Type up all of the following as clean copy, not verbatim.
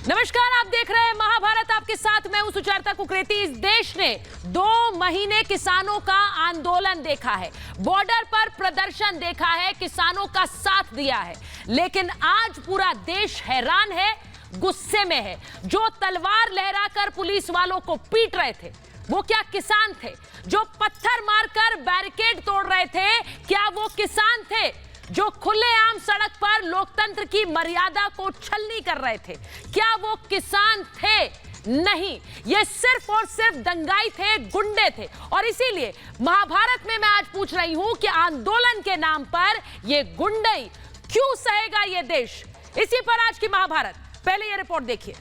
नमस्कार, आप देख रहे हैं महाभारत। आपके साथ मैं हूं सुचारता कुकरेती। इस देश ने 2 महीने किसानों का आंदोलन देखा है, बॉर्डर पर प्रदर्शन देखा है, किसानों का साथ दिया है, लेकिन आज पूरा देश हैरान है, गुस्से में है। जो तलवार लहराकर पुलिस वालों को पीट रहे थे वो क्या किसान थे? जो पत्थर मारकर बैरिकेड तोड़ रहे थे क्या वो किसान थे? जो खुलेआम सड़क पर लोकतंत्र की मर्यादा को छलनी कर रहे थे क्या वो किसान थे? नहीं, ये सिर्फ और सिर्फ दंगाई थे, गुंडे थे। और इसीलिए महाभारत में मैं आज पूछ रही हूं कि आंदोलन के नाम पर ये गुंडई क्यों सहेगा ये देश? इसी पर आज की महाभारत। पहले ये रिपोर्ट देखिए।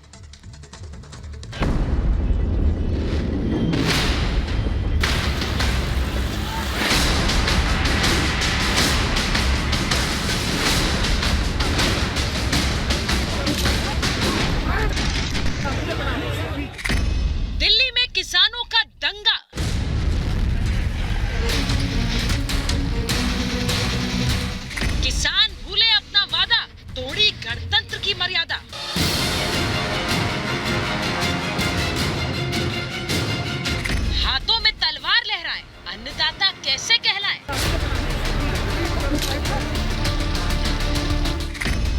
दिल्ली में किसानों का दंगा। किसान भूले अपना वादा, तोड़ी गणतंत्र की मर्यादा। हाथों में तलवार लहराएं, अन्नदाता कैसे कहलाएं?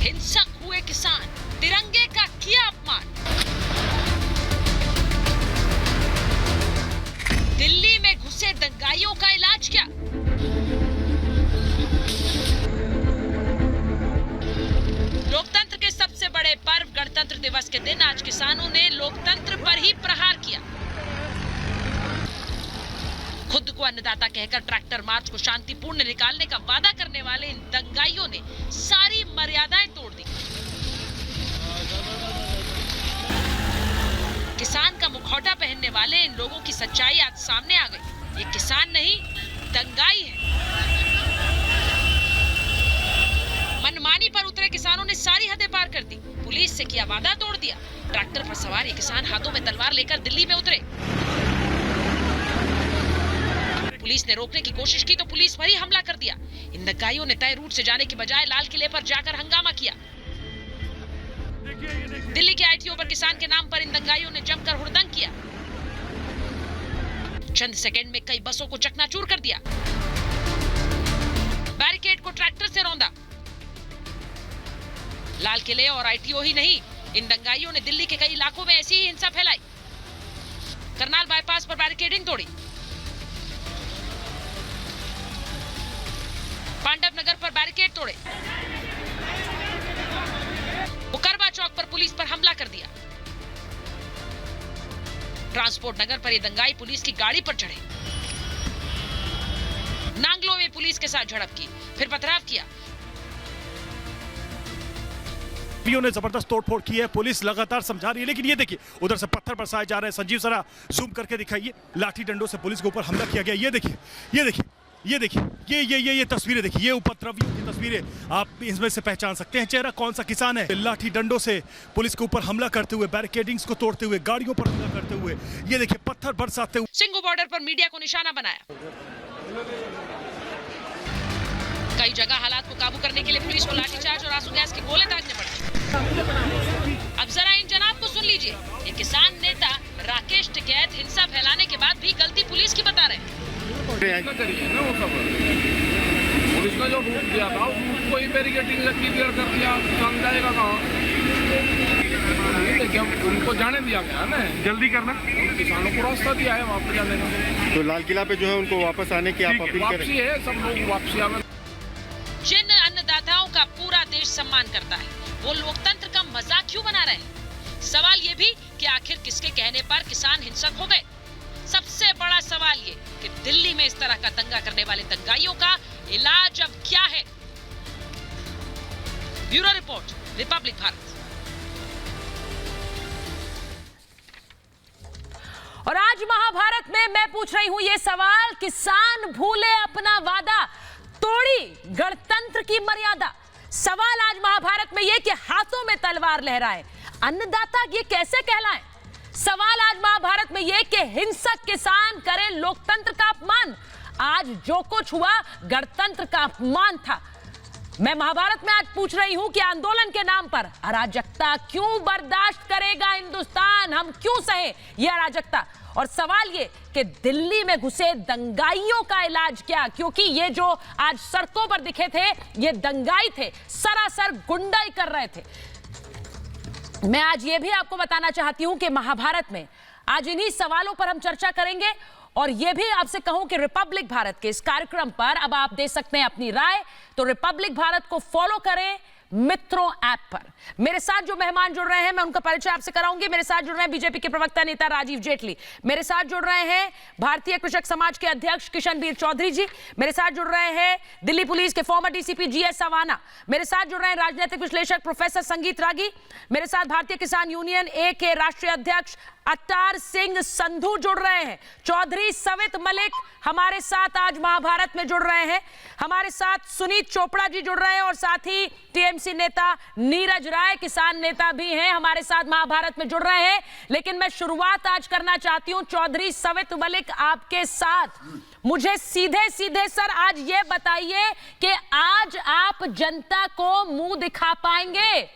हिंसक हुए किसान, तिरंगे का किया अपमान। दिल्ली में घुसे दंगाइयों का इलाज क्या? लोकतंत्र के सबसे बड़े पर्व गणतंत्र दिवस के दिन आज किसानों ने लोकतंत्र पर ही प्रहार किया। खुद को अन्नदाता कहकर ट्रैक्टर मार्च को शांतिपूर्ण निकालने का वादा करने वाले इन दंगाइयों ने सारी मर्यादाएं तोड़ दी। किसान का मुखौटा पहनने वाले इन लोगों की सच्चाई आज सामने आ गई। ये किसान नहीं, दंगाई है। मनमानी पर उतरे किसानों ने सारी हदें पार कर दी, पुलिस से किया वादा तोड़ दिया। ट्रैक्टर पर सवार ये किसान हाथों में तलवार लेकर दिल्ली में उतरे। पुलिस ने रोकने की कोशिश की तो पुलिस पर ही हमला कर दिया। इन दंगाइयों ने तय रूट से जाने की बजाय लाल किले पर जाकर हंगामा किया। दिल्ली के आईटीओ पर किसान के नाम पर इन दंगाइयों ने जमकर हुड़दंग किया। चंद सेकंड में कई बसों को चकनाचूर कर दिया। बैरिकेड को ट्रैक्टर से रौंदा। लाल किले और आईटीओ ही नहीं, इन दंगाइयों ने दिल्ली के कई इलाकों में ऐसी ही हिंसा फैलाई। करनाल बाईपास पर बैरिकेडिंग तोड़ी। पांडव नगर पर बैरिकेड तोड़े। मुकरबा चौक पर पुलिस पर हमला कर दिया। ट्रांसपोर्ट नगर पर ये दंगाई पुलिस की गाड़ी पर चढ़े। नांगलो में पुलिस के साथ झड़प की, फिर पथराव किया। ने जबरदस्त तोड़फोड़ की है, पुलिस लगातार समझा रही है, लेकिन ये देखिए उधर से पत्थर बरसाए जा रहे हैं। संजीव जरा जूम करके दिखाइए। लाठी डंडों से पुलिस के ऊपर हमला किया गया। ये देखिए, ये देखिए, ये देखिए, ये तस्वीरें देखिए, ये उपद्रवियों की तस्वीरें। आप इसमें से पहचान सकते हैं चेहरा कौन सा किसान है। लाठी डंडों से पुलिस के ऊपर हमला करते हुए, बैरिकेडिंग्स को तोड़ते हुए, गाड़ियों पर हमला करते हुए, ये देखिए पत्थर बरसाते हुए। सिंगू बॉर्डर पर मीडिया को निशाना बनाया। कई जगह हालात को काबू करने के लिए पुलिस को लाठीचार्ज और आंसू गैस के गोले दागने पड़े। अब जरा इन जनाब को सुन लीजिए। ये किसान नेता राकेश टिकैत हिंसा फैलाने के बाद भी गलती पुलिस की बता रहे हैं। पुलिस का जो रूट दिया था उस रूट को ही बैरिकेडिंग लगी कर दिया। किसान जाएगा कहाँ? उनको जाने दिया गया ना, जल्दी करना। किसानों को रास्ता दिया है वापस जाने का। तो लाल किला पे जो है उनको वापस आने की आप अपील करें। वापसी है, सब लोग वापसी आवे। जिन अन्नदाताओं का पूरा देश सम्मान करता है वो लोकतंत्र का मजाक क्यों बना रहे हैं? सवाल ये भी कि आखिर किसके कहने पर किसान हिंसक हो गए? सबसे बड़ा सवाल ये कि दिल्ली में इस तरह का दंगा करने वाले दंगाइयों का इलाज अब क्या है? Bureau report, Republic Bharat. और आज महाभारत में मैं पूछ रही हूं ये सवाल, किसान भूले अपना वादा, तोड़ी गणतंत्र की मर्यादा। सवाल आज महाभारत में ये कि हाथों में तलवार लहराए, अन्नदाता ये कैसे कहलाएं? सवाल आज महाभारत में ये कि हिंसक किसान करे लोकतंत्र का अपमान। आज जो कुछ हुआ गणतंत्र का अपमान था। मैं महाभारत में आज पूछ रही हूं कि आंदोलन के नाम पर अराजकता क्यों बर्दाश्त करेगा हिंदुस्तान? हम क्यों सहे ये अराजकता? और सवाल ये कि दिल्ली में घुसे दंगाइयों का इलाज क्या? क्योंकि ये जो आज सड़कों पर दिखे थे ये दंगाई थे, सरासर गुंडाई कर रहे थे। मैं आज ये भी आपको बताना चाहती हूं कि महाभारत में आज इन्हीं सवालों पर हम चर्चा करेंगे और यह भी आपसे कहूं कि रिपब्लिक भारत के इस कार्यक्रम पर अब आप दे सकते हैं अपनी राय। तो रिपब्लिक भारत को फॉलो करें मित्रों ऐप पर। मेरे साथ जो मेहमान जुड़ रहे हैं मैं उनका परिचय आपसे कराऊंगी। मेरे साथ जुड़ रहे हैं बीजेपी के प्रवक्ता नेता राजीव जेटली, मेरे साथ जुड़ रहे हैं भारतीय कृषक समाज के अध्यक्ष किशनबीर चौधरी जी, मेरे साथ जुड़ रहे हैं दिल्ली पुलिस के फॉर्मर डीसीपी जीएस सवाना, मेरे साथ जुड़ रहे हैं राजनीतिक विश्लेषक प्रोफेसर संगीत रागी, मेरे साथ भारतीय किसान यूनियन ए के राष्ट्रीय अध्यक्ष अवतार सिंह संधू जुड़ रहे हैं, चौधरी सवित मलिक हमारे साथ आज महाभारत में जुड़ रहे हैं, हमारे साथ सुनीत चोपड़ा जी जुड़ रहे हैं और साथ ही टीएमसी नेता नीरज राय किसान नेता भी हैं हमारे साथ महाभारत में जुड़ रहे हैं। लेकिन मैं शुरुआत आज करना चाहती हूं चौधरी सवित मलिक आपके साथ। मुझे सीधे सीधे सर आज ये बताइए कि आज आप जनता को मुंह दिखा पाएंगे?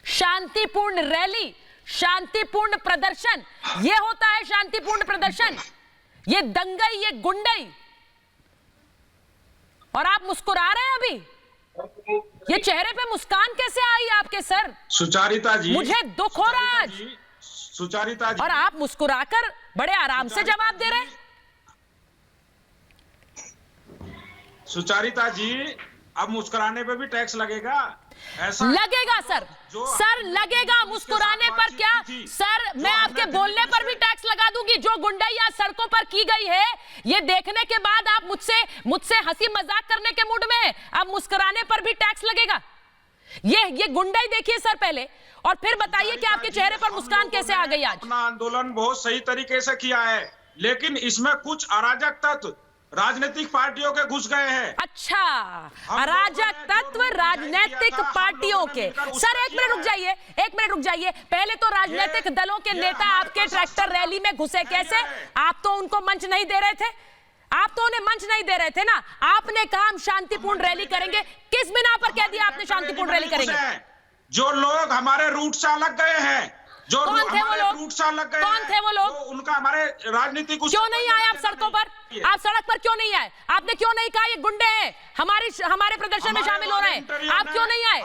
शांतिपूर्ण रैली, शांतिपूर्ण प्रदर्शन, ये होता है शांतिपूर्ण प्रदर्शन? ये दंगई, ये गुंडई, और आप मुस्कुरा रहे हैं अभी? ये चेहरे पे मुस्कान कैसे आई आपके सर? सुचारिता जी, मुझे दुख हो रहा है आज। सुचारिता जी, और आप मुस्कुराकर बड़े आराम से जवाब दे रहे हैं। सुचारिता जी, अब मुस्कुराने पे भी टैक्स लगेगा? ऐसा लगेगा सर, सर लगेगा। मुस्कुराने पर क्या सर, मैं आपके बोलने पर भी टैक्स लगा दूंगी। जो गुंडाई आज सड़कों पर की गई है ये देखने के बाद आप मुझसे हंसी मजाक करने के मूड में हैं। अब मुस्कुराने पर भी टैक्स लगेगा। ये गुंडाई देखिए सर पहले, और फिर बताइए कि आपके चेहरे पर मुस्कान कैसे आ गई आज? अपना आंदोलन बहुत सही तरीके से किया है, लेकिन इसमें कुछ अराजक तत्व राजनीतिक पार्टियों के घुस गए हैं। अच्छा, अराजक तत्व राजनीतिक पार्टियों के। सर एक मिनट रुक जाइए, एक मिनट रुक जाइए। पहले तो राजनीतिक दलों के नेता आपके ट्रैक्टर रैली में घुसे कैसे? आप तो उनको मंच नहीं दे रहे थे, आप तो उन्हें मंच नहीं दे रहे थे ना। आपने कहा हम शांतिपूर्ण रैली करेंगे, किस बिना पर कह दिया आपने शांतिपूर्ण रैली करेंगे? जो लोग हमारे रूट से अलग गए हैं, जो कौन थे वो लोग? रूट से अलग गए, कौन थे वो लोग? उनका हमारे राजनीतिक क्यों नहीं आए आप सड़कों पर? आप सड़क पर क्यों नहीं आए? आपने क्यों नहीं कहा ये गुंडे हैं, हमारे प्रदर्शन में शामिल हो रहे हैं? आप क्यों नहीं आए?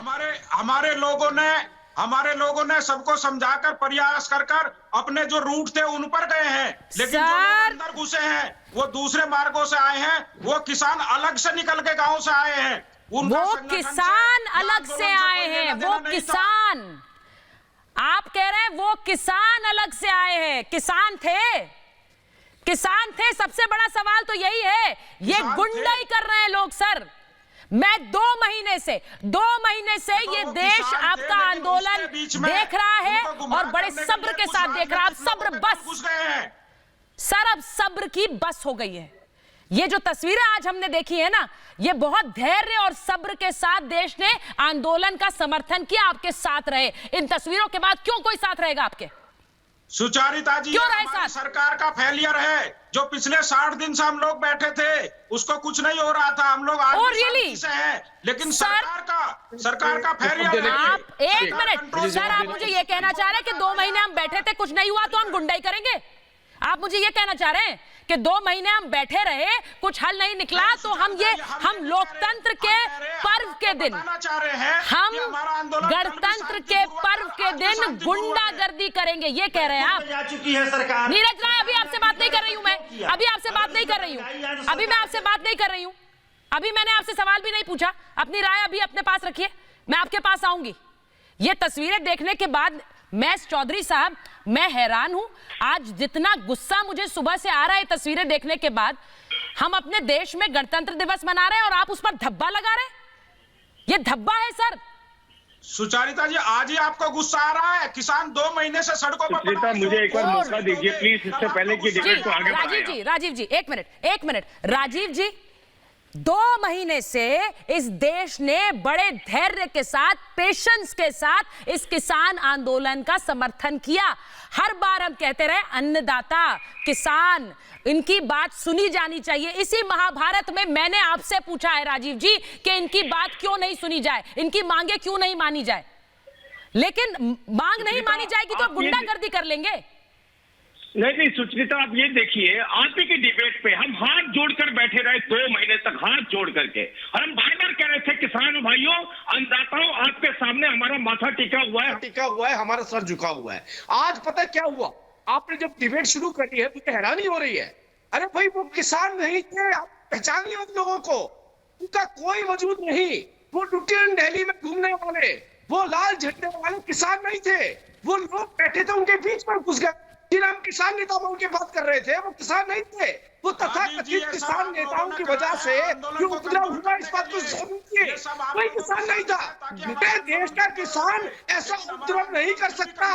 हमारे लोगों ने सबको समझाकर प्रयास कर अपने जो रूट थे उन पर गए हैं, लेकिन जो लोग अंदर घुसे हैं वो दूसरे मार्गों से आए हैं। वो किसान अलग से निकल के गांव से आए हैं। वो किसान अलग से आए हैं, वो किसान, आप कह रहे हैं वो किसान अलग से आए हैं। किसान थे। सबसे बड़ा सवाल तो यही है, ये गुंडाई कर रहे हैं लोग सर। मैं 2 महीने से ये देश आपका आंदोलन देख रहा है और बड़े सब्र के साथ देख रहा है। अब सब्र बस सर, अब सब्र की बस हो गई है। ये जो तस्वीरें आज हमने देखी है ना, ये बहुत धैर्य और सब्र के साथ देश ने आंदोलन का समर्थन किया, आपके साथ रहे। इन तस्वीरों के बाद क्यों कोई साथ रहेगा आपके? सुचारिता जी, क्यों रहे साथ? सरकार का फेलियर है। जो पिछले 60 दिन से हम लोग बैठे थे उसको कुछ नहीं हो रहा था। हम लोग आज से हैं, लेकिन सरकार का फेलियर है। आप एक मिनट सर, आप मुझे ये कहना चाह रहे हैं कि 2 महीने हम बैठे थे, कुछ नहीं हुआ तो हम गुंडाई करेंगे? आप मुझे ये कहना चाह रहे हैं कि 2 महीने हम बैठे रहे, कुछ हल नहीं निकला तो हम लोकतंत्र के पर्व के दिन, हम गणतंत्र के पर्व के दिन गुंडागर्दी करेंगे, ये कह रहे हैं आप? नीरज राय, अभी आपसे बात नहीं कर रही हूं मैं, अभी आपसे बात नहीं कर रही हूं, अभी मैं आपसे बात नहीं कर रही हूं, अभी मैंने आपसे सवाल भी नहीं पूछा। अपनी राय अभी अपने पास रखिए, मैं आपके पास आऊंगी। ये तस्वीरें देखने के बाद मैं चौधरी साहब, मैं हैरान हूं। आज जितना गुस्सा मुझे सुबह से आ रहा है तस्वीरें देखने के बाद, हम अपने देश में गणतंत्र दिवस मना रहे हैं और आप उस पर धब्बा लगा रहे हैं। ये धब्बा है सर। सुचारिता जी, आज ही आपको गुस्सा आ रहा है? किसान 2 महीने से सड़कों पर। मुझे एक बार मौका दीजिए प्लीज, इससे पहले की डिबेट को आगे बढ़ाएं। राजीव जी, एक मिनट, राजीव जी, 2 महीने से इस देश ने बड़े धैर्य के साथ, पेशेंस के साथ इस किसान आंदोलन का समर्थन किया। हर बार हम कहते रहे अन्नदाता, किसान, इनकी बात सुनी जानी चाहिए। इसी महाभारत में मैंने आपसे पूछा है राजीव जी कि इनकी बात क्यों नहीं सुनी जाए, इनकी मांगे क्यों नहीं मानी जाए। लेकिन मांग नहीं मानी जाएगी तो गुंडागर्दी कर लेंगे। नहीं सुचरिता, आप ये देखिए, आप ही की डिबेट पे हम हाथ जोड़कर बैठे रहे 2 महीने तक, हाथ जोड़ करके, और हम बार बार कह रहे थे किसान भाइयों, अन्नदाताओं, आपके सामने हमारा माथा टिका हुआ है, हमारा सर झुका हुआ है। आज पता क्या हुआ, आपने जब डिबेट शुरू करी है तो हैरानी हो रही है। अरे भाई, वो किसान नहीं थे, आप पहचान लिया उन लोगों को, उनका कोई वजूद नहीं। वो लुटियन दिल्ली में घूमने वाले, वो लाल झंडे वाले किसान नहीं थे। वो लोग बैठे थे, उनके बीच में घुस गए। जिन हम किसान नेताओं की बात कर रहे थे, वो किसान नहीं थे। वो तथाकथित किसान नेताओं की वजह से जो उपद्रव हुआ, इस बात को समझिए, कोई किसान नहीं था। पूरे देश का किसान ऐसा उपद्रव नहीं कर सकता।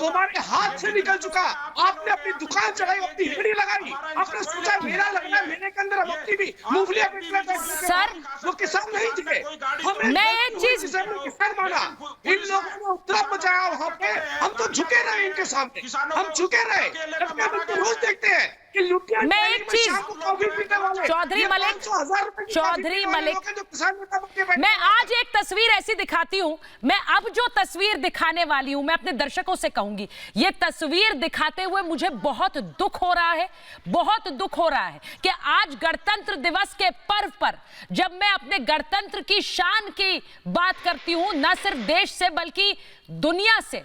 तुम्हारे हाथ से निकल चुका। आपने अपनी दुकान चलाई, अपनी हिड़ी लगाई, आपने सोचा मेरा लगना, मेरे के अंदर अपनी भी मूंगफली। सर, वो किसान नहीं थे। मैं एक चीज किसान माना, इन लोगों ने उपद्रव मचाया वहां पे। हम तो झुके रहे इनके सामने, हम झुके रहे। रोज देखते हैं कि लुटिया। मैं एक चीज, चौधरी मलिक, मैं आज एक तस्वीर ऐसी दिखाती हूं। मैं अब जो तस्वीर दिखाने वाली हूं, मैं अपने दर्शकों से कहूंगी, ये तस्वीर दिखाते हुए मुझे बहुत दुख हो रहा है, बहुत दुख हो रहा है कि आज गणतंत्र दिवस के पर्व पर जब मैं अपने गणतंत्र की शान की बात करती हूं, न सिर्फ देश से बल्कि दुनिया से,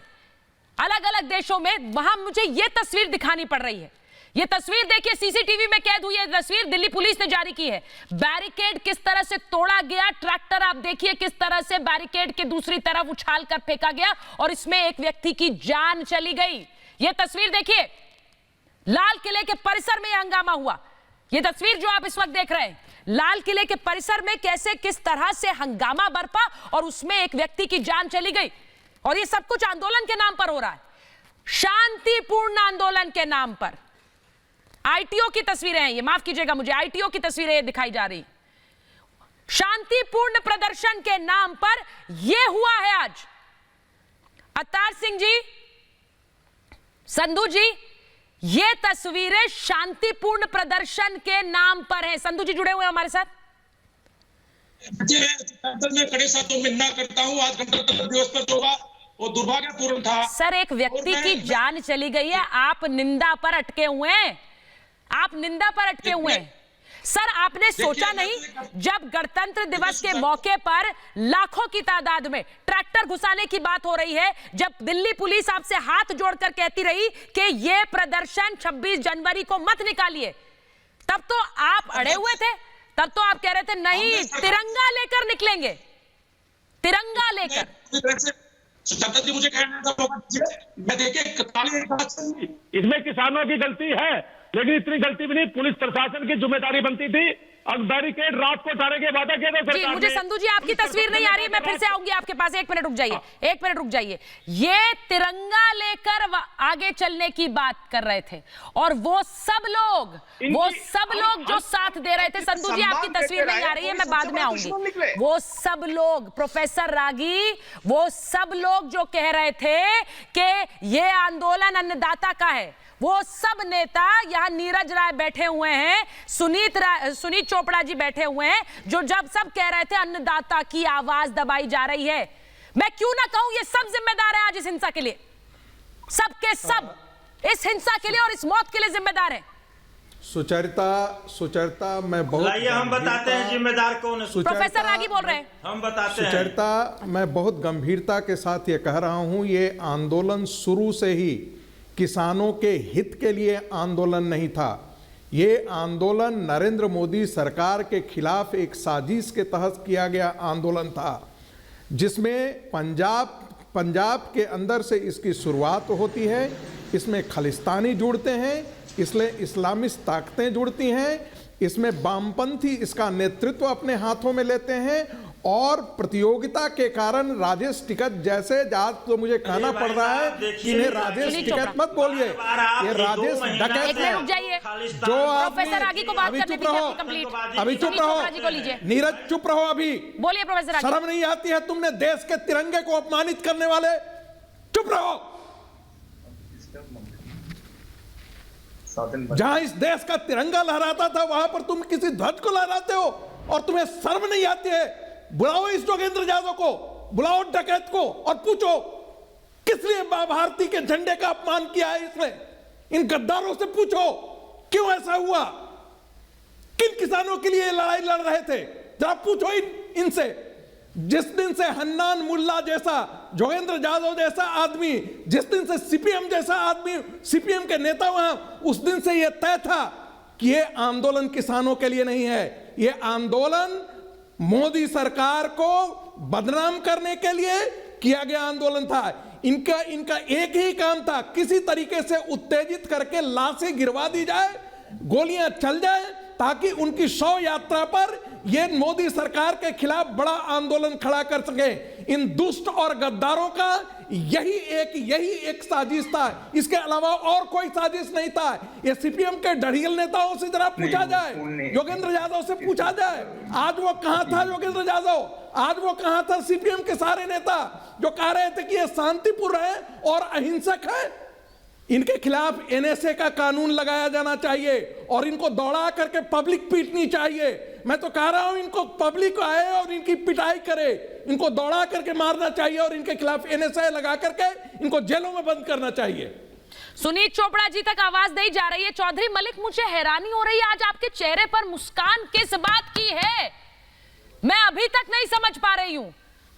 अलग अलग देशों में, वहां मुझे यह तस्वीर दिखानी पड़ रही है। ये तस्वीर देखिए, सीसीटीवी में कैद हुई है तस्वीर, दिल्ली पुलिस ने जारी की है। बैरिकेड किस तरह से तोड़ा गया, ट्रैक्टर आप देखिए किस तरह से बैरिकेड के दूसरी तरफ उछाल कर फेंका गया और इसमें एक व्यक्ति की जान चली गई। ये तस्वीर देखिए, लाल किले के परिसर में हंगामा हुआ। ये तस्वीर जो आप इस वक्त देख रहे हैं, लाल किले के परिसर में कैसे किस तरह से हंगामा बरपा और उसमें एक व्यक्ति की जान चली गई। और ये सब कुछ आंदोलन के नाम पर हो रहा है, शांतिपूर्ण आंदोलन के नाम पर। आईटीओ की तस्वीरें हैं ये, माफ कीजिएगा मुझे, आईटीओ की तस्वीरें दिखाई जा रही। शांतिपूर्ण प्रदर्शन के नाम पर यह हुआ है आज। अवतार सिंह जी, संधू जी, ये तस्वीरें शांतिपूर्ण प्रदर्शन के नाम पर हैं। संधू जी जुड़े हुए हैं हमारे साथ। मैं खड़े साथों में निंदा करता हूं। आज गणतंत्र दिवस पर जो हुआ वो दुर्भाग्यपूर्ण था। सर, एक व्यक्ति की जान चली गई है, आप निंदा पर अटके हुए हैं, आप निंदा पर अटके हुए हैं। सर, आपने सोचा नहीं जब गणतंत्र दिवस के मौके पर लाखों की तादाद में ट्रैक्टर घुसाने की बात हो रही है, जब दिल्ली पुलिस आपसे हाथ जोड़कर कहती रही कि यह प्रदर्शन 26 जनवरी को मत निकालिए, तब तो आप अड़े हुए थे। तब तो आप कह रहे थे नहीं, तिरंगा लेकर निकलेंगे, तिरंगा लेकर। मुझे कहना था, मैं देखिए, इसमें किसानों की गलती है, लेकिन इतनी गलती भी नहीं, पुलिस प्रशासन की जिम्मेदारी बनती थी। अब बैरिकेड रात को उठाने के वादा किया था सरकार ने। मुझे संधू जी आपकी तस्वीर नहीं आ रही, मैं फिर से आऊंगी आपके पास। एक मिनट रुक जाइए, एक मिनट रुक जाइए। ये तिरंगा लेकर आगे चलने की बात कर रहे थे और वो सब लोग जो साथ दे रहे थे। संधू जी आपकी तस्वीर नहीं आ रही है, मैं बाद में आऊंगी। वो सब लोग, प्रोफेसर रागी, वो सब लोग जो कह रहे थे कि ये आंदोलन अन्नदाता का है, वो सब नेता, यहां नीरज राय बैठे हुए हैं, सुनीत चोपड़ा जी बैठे हुए हैं, जो जब सब कह रहे थे अन्नदाता की आवाज दबाई जा रही है। मैं क्यों ना कहूं, ये सब जिम्मेदार है आज इस हिंसा के लिए, सब के सब इस हिंसा के लिए और इस मौत के लिए जिम्मेदार है। सुचरिता मैं बहुत, हम बताते हैं जिम्मेदार कौन है। प्रोफेसर रागी बोल रहे हैं, हम बताते हैं। सुचरिता, मैं बहुत गंभीरता के साथ ये कह रहा हूं, ये आंदोलन शुरू से ही किसानों के हित के लिए आंदोलन नहीं था। ये आंदोलन नरेंद्र मोदी सरकार के खिलाफ एक साजिश के तहत किया गया आंदोलन था, जिसमें पंजाब के अंदर से इसकी शुरुआत होती है। इसमें खालिस्तानी जुड़ते हैं, इसलिए इस्लामिस्ट ताकतें जुड़ती हैं, इसमें वामपंथी इसका नेतृत्व अपने हाथों में लेते हैं और प्रतियोगिता के कारण राजेश टिकैत जैसे आज तो मुझे कहना पड़ रहा है कि इन्हें राजेश टिकैत मत बोलिए, ये राजेश डकैत एक मिनट रुक जाइए। जो प्रोफेसर आगे को बात करने दीजिए अपनी कंप्लीट। अभी चुप चोपड़ा जी को लीजिए। रहो, नीरज चुप रहो, अभी बोलिए प्रोफेसर आगे। शर्म नहीं आती है तुमने देश के तिरंगे को अपमानित करने वाले? चुप रहो। जहां इस देश का तिरंगा लहराता था वहां पर तुम किसी ध्वज को लहराते हो और तुम्हें शर्म नहीं आती है? बुलाओ इस जोगेंद्र यादव को, बुलाओ डकैत को और पूछो किस लिए मां भारती के झंडे का अपमान किया है इसने। इन गद्दारों से पूछो क्यों ऐसा हुआ, किन किसानों के लिए लड़ाई लड़ रहे थे, जरा पूछो इनसे। जिस दिन से हन्नान मुल्ला जैसा, जोगेंद्र यादव जैसा आदमी, जिस दिन से सीपीएम जैसा आदमी, सीपीएम के नेता वहां, उस दिन से यह तय था कि यह आंदोलन किसानों के लिए नहीं है, यह आंदोलन मोदी सरकार को बदनाम करने के लिए किया गया आंदोलन था। इनका एक ही काम था, किसी तरीके से उत्तेजित करके लाशें गिरवा दी जाए, गोलियां चल जाए, ताकि उनकी शव यात्रा पर ये मोदी सरकार के खिलाफ बड़ा आंदोलन खड़ा कर सके। इन दुष्ट और गद्दारों का यही एक साजिश था, इसके अलावा और कोई साजिश नहीं था। ये सीपीएम के ढड़ियल नेताओं से जरा पूछा जाए, योगेंद्र यादव से पूछा जाए, आज वो कहां था योगेंद्र यादव, आज वो कहां था सीपीएम के सारे नेता जो कह रहे थे कि ये शांतिपूर्ण है और अहिंसक है। इनके खिलाफ एनएसए का कानून लगाया जाना चाहिए और इनको दौड़ा करके पब्लिक पीटनी चाहिए। मैं तो कह रहा हूं इनको पब्लिक आए और इनकी पिटाई करे, इनको दौड़ा करके मारना चाहिए और इनके खिलाफ एनएसए लगा करके इनको जेलों में बंद करना चाहिए। सुनीत चोपड़ा जी तक आवाज नहीं जा रही है। चौधरी मलिक, मुझे हैरानी हो रही है, आज आपके चेहरे पर मुस्कान किस बात की है, मैं अभी तक नहीं समझ पा रही हूं।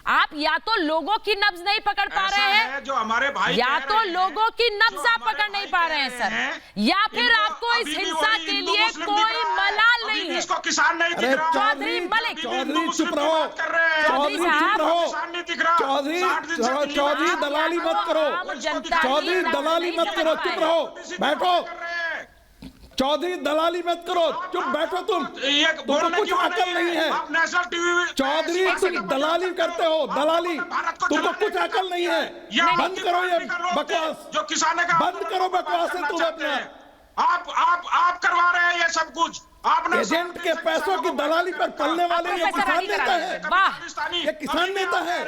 आप या तो लोगों की नब्ज नहीं पकड़ पा रहे हैं, जो हमारे भाई या तो लोगों की नब्ज आप पकड़ नहीं पा रहे हैं सर, या फिर आपको इस हिंसा के लिए कोई मलाल नहीं है। इसको किसान नहीं दिख रहा। चौधरी मलिक, चौधरी चुप रहो, चौधरी चुप रहो, चौधरी दलाली मत करो, चौधरी दलाली मत करो, चुप रहो, बैठो। चौधरी दलाली मत करो, चुप बैठो। तुमको कुछ अकल नहीं है। चौधरी तुम दलाली करते हो, दलाली, तुमको कुछ अकल नहीं है। बंद करो ये बकवास, जो किसान का बंद करो बकवास है तुम अपना। आप करवा रहे हैं ये सब कुछ। आपने एजेंट के पैसों की दलाली पर पलने वाले ये किसान नेता है, ये किसान नेता है।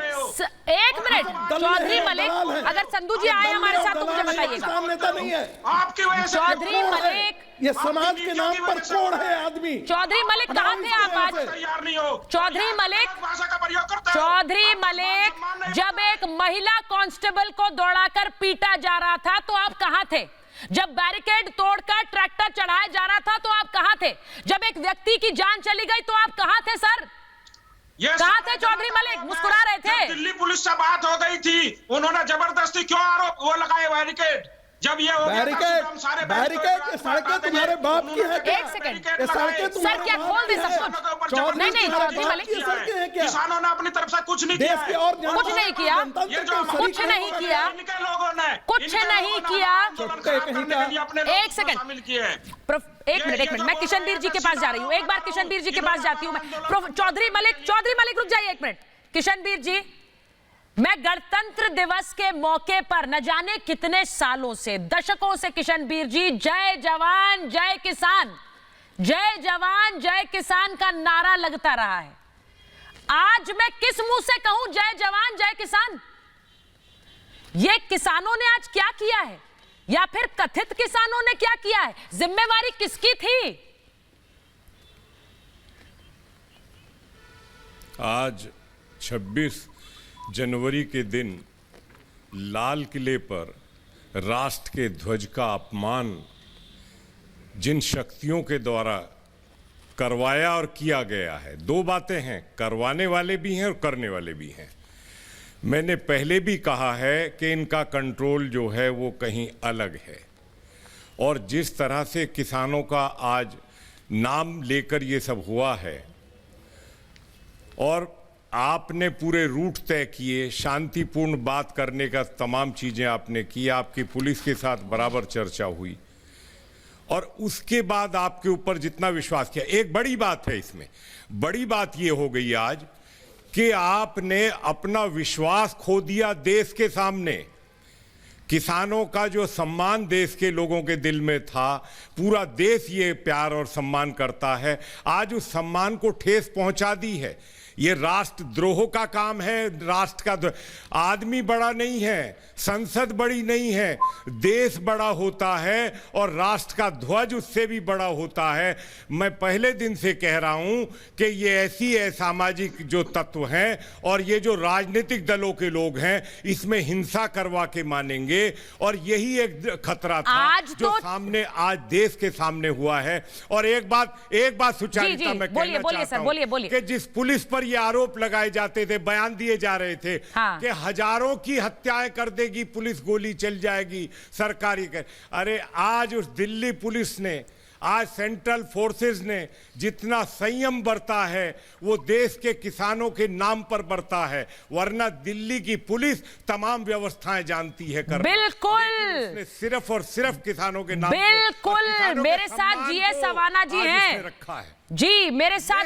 एक मिनट चौधरी मलिक, अगर संधू जी आए हमारे साथ तो मुझे बताइएगा। किसान नेता नहीं है, आपकी वजह से चौधरी मलिक, ये समाज के नाम पर कोड़ है आदमी। चौधरी मलिक कहाँ थे आप आज? तैयार नहीं हो। चौधरी मलिक, भाषा का प्रयोग करते हो। चौधरी मलिक, जब एक महिला कांस्टेबल को दौड़ाकर पीटा जा रहा था तो आप कहां थे? जब बैरिकेड तोड़कर ट्रैक्टर चढ़ाया जा रहा था तो आप कहां थे? जब एक व्यक्ति की जान चली गई तो आप कहां थे सर? कहां थे चौधरी मलिक? मुस्कुरा रहे थे। दिल्ली पुलिस से बात हो गई थी, उन्होंने जबरदस्ती क्यों आरोप वो लगाए बैरिकेड? जब ये हो बैरिकेड सड़कें तुम्हारे बाप की है क्या? एक सेकंड सर, क्या खोल दे सब कुछ? नहीं नहीं चौधरी मलिक, किसानों ने अपनी तरफ से कुछ नहीं किया, कुछ नहीं किया, कुछ नहीं किया, लोगों ने कुछ नहीं किया। एक सेकंड, शामिल किए। एक मिनट मैं किशनवीर जी के पास जा रही हूँ, एक बार किशनवीर जी के पास जाती हूँ मैं। चौधरी मलिक रुक जाइए एक मिनट। किशनवीर जी, मैं गणतंत्र दिवस के मौके पर न जाने कितने सालों से, दशकों से किशनवीर जी जय जवान जय किसान, जय जवान जय किसान का नारा लगता रहा है। आज मैं किस मुंह से कहूं जय जवान जय किसान? ये किसानों ने आज क्या किया है, या फिर कथित किसानों ने क्या किया है? जिम्मेवारी किसकी थी? आज 26 जनवरी के दिन लाल किले पर राष्ट्र के ध्वज का अपमान जिन शक्तियों के द्वारा करवाया और किया गया है, दो बातें हैं, करवाने वाले भी हैं और करने वाले भी हैं। मैंने पहले भी कहा है कि इनका कंट्रोल जो है वो कहीं अलग है, और जिस तरह से किसानों का आज नाम लेकर ये सब हुआ है, और आपने पूरे रूट तय किए, शांतिपूर्ण बात करने का तमाम चीज़ें आपने की, आपकी पुलिस के साथ बराबर चर्चा हुई, और उसके बाद आपके ऊपर जितना विश्वास किया। एक बड़ी बात है इसमें, बड़ी बात ये हो गई आज कि आपने अपना विश्वास खो दिया देश के सामने। किसानों का जो सम्मान देश के लोगों के दिल में था, पूरा देश ये प्यार और सम्मान करता है, आज उस सम्मान को ठेस पहुंचा दी है। ये राष्ट्रद्रोह का काम है। राष्ट्र का आदमी बड़ा नहीं है, संसद बड़ी नहीं है, देश बड़ा होता है और राष्ट्र का ध्वज उससे भी बड़ा होता है। मैं पहले दिन से कह रहा हूं कि ये ऐसी असामाजिक जो तत्व हैं और ये जो राजनीतिक दलों के लोग हैं, इसमें हिंसा करवा के मानेंगे। और यही एक खतरा था जो सामने आज देश के सामने हुआ है। और एक बात सुचारिता मैं कहना चाहता हूं कि जिस पुलिस पर ये आरोप लगाए जाते थे, बयान दिए जा रहे थे कि हजारों की हत्याएं कर देगी पुलिस, गोली चल जाएगी सरकारी कर। अरे आज उस दिल्ली पुलिस ने, आज सेंट्रल फोर्सेस ने जितना संयम बरता है वो देश के किसानों के नाम पर बरता है, वरना दिल्ली की पुलिस तमाम व्यवस्थाएं जानती है कर। बिल्कुल सिर्फ और सिर्फ किसानों के नाम। बिल्कुल मेरे साथ जीएस सवाना जी हैं, रखा है जी मेरे साथ।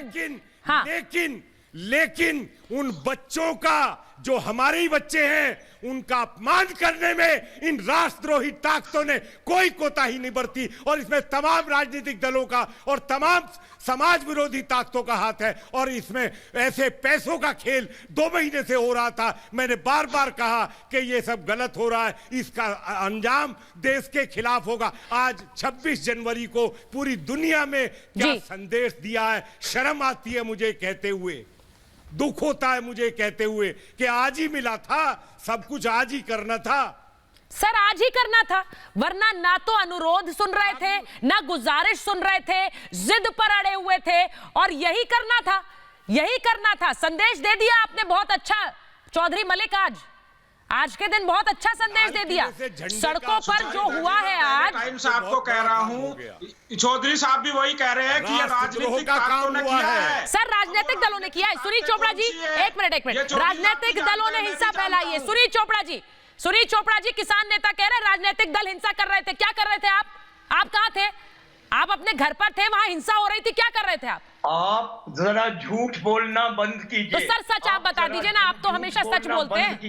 लेकिन उन बच्चों का जो हमारे ही बच्चे हैं, उनका अपमान करने में इन राष्ट्रद्रोही ताकतों ने कोई कोताही नहीं बरती। और इसमें तमाम राजनीतिक दलों का और तमाम समाज विरोधी ताकतों का हाथ है। और इसमें ऐसे पैसों का खेल 2 महीने से हो रहा था। मैंने बार बार कहा कि ये सब गलत हो रहा है, इसका अंजाम देश के खिलाफ होगा। आज 26 जनवरी को पूरी दुनिया में क्या संदेश दिया है, शर्म आती है मुझे कहते हुए, दुख होता है मुझे कहते हुए कि आज ही मिला था, सब कुछ आज ही करना था। सर आज ही करना था, वरना ना तो अनुरोध सुन रहे थे, ना गुजारिश सुन रहे थे, जिद पर अड़े हुए थे। और यही करना था, यही करना था। संदेश दे दिया आपने बहुत अच्छा चौधरी मलिक, आज के दिन बहुत अच्छा संदेश दे दिया। सड़कों पर जो हुआ है आज, टाइम से आपको कह रहा हूं, चौधरी साहब भी वही कह रहे हैं कि ये राजनीतिक ताकतों ने किया है। सर राजनीतिक दलों ने किया है। सुनील चोपड़ा जी एक मिनट, राजनीतिक दलों ने हिंसा फैलाई है। सुनील चोपड़ा जी किसान नेता कह रहे हैं राजनीतिक दल हिंसा कर रहे थे। क्या कर रहे थे आप कहां थे? आप अपने घर पर थे, वहां हिंसा हो रही थी, क्या कर रहे थे आप जरा झूठ बोलना बंद कीजिए। तो सर सच आप बता दीजिए ना, आप तो हमेशा सच बोलते हैं।